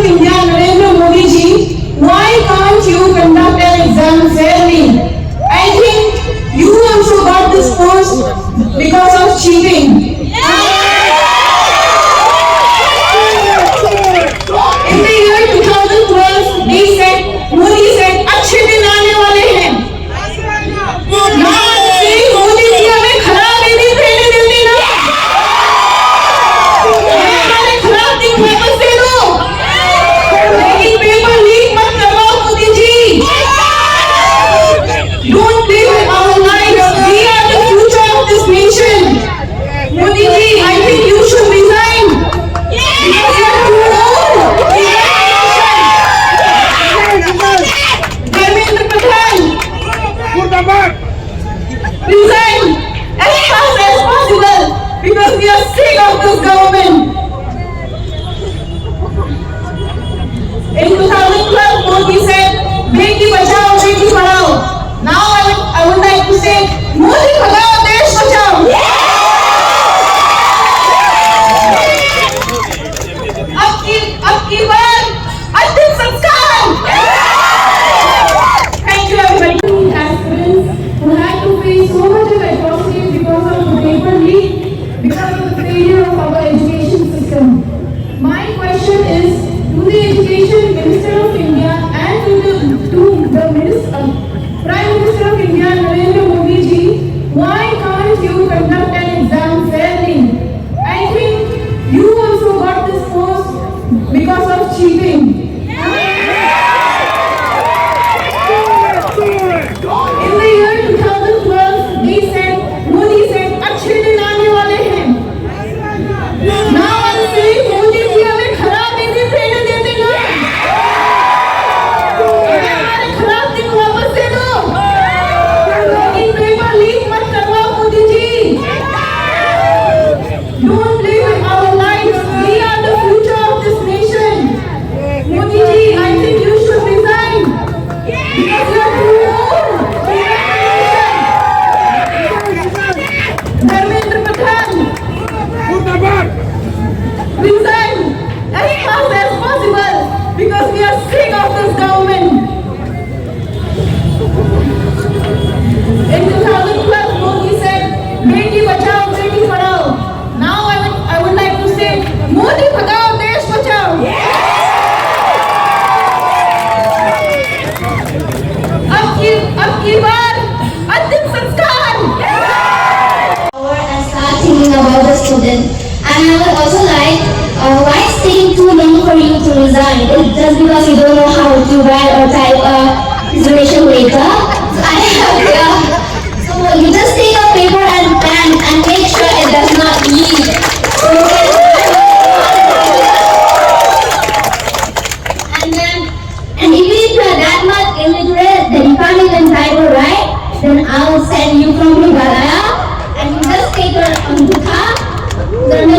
India, Narendra Modi ji, why can't you conduct an exam fairly? I think you also got this post because of cheating. In the year 2012, Modi said, अच्छे दिन आने वाले हैं. Now see, Modi जी हमें खराब दिन देने देते ना. हमारे खराब दिन वापस दे दो. लेकिन पेपर लीक मत करवाओ Modi ji. Don't play with our lives. We are the future of this nation. Modi ji, I think you should resign. Because you are too old. Resign as fast as possible because we are sick of this government. In 2012, Modi said, Beti Bachao, Beti Padhao. Now I would like to say, Modi Bhagao Desh Bachao. अब की बार अंतिम संस्कार. Thank you everybody. Aspirants who had to face so much of adversity because of the paper leak, because of the failure of our education system. My question is to the Education Minister of India and to the Prime Minister of India, Narendra Modi ji, why can't you conduct an exam fairly? I think you also got this post because of cheating. In the year 2012, Modi said, अच्छे दिन आने वाले हैं. Now I'm saying, Modi जी हमें खराब दिन देने देते ना. हमारे खराब दिन वापस दे दो. लेकिन पेपर लीक मत करवाओ Modi ji. Don't play with our lives. We are the future of this nation. Modi ji, I think you should resign. Because you are too old. Resign as fast as possible because we are sick of this government. In 2012, Modi said, Beti Bachao, Beti Padhao. Now I would like to say, Modi Bhagao Desh Bachao. अब की बार अंतिम संस्कार. And start thinking about the student. And I would also like, why it's taking too long for you to resign? It's just because you don't know how to write or type a resignation letter? So you just take a paper and pen and make sure it does not leak. And if you are that much illiterate that you can't even type or write, then I will send you from Himalaya and you just take your angutha, then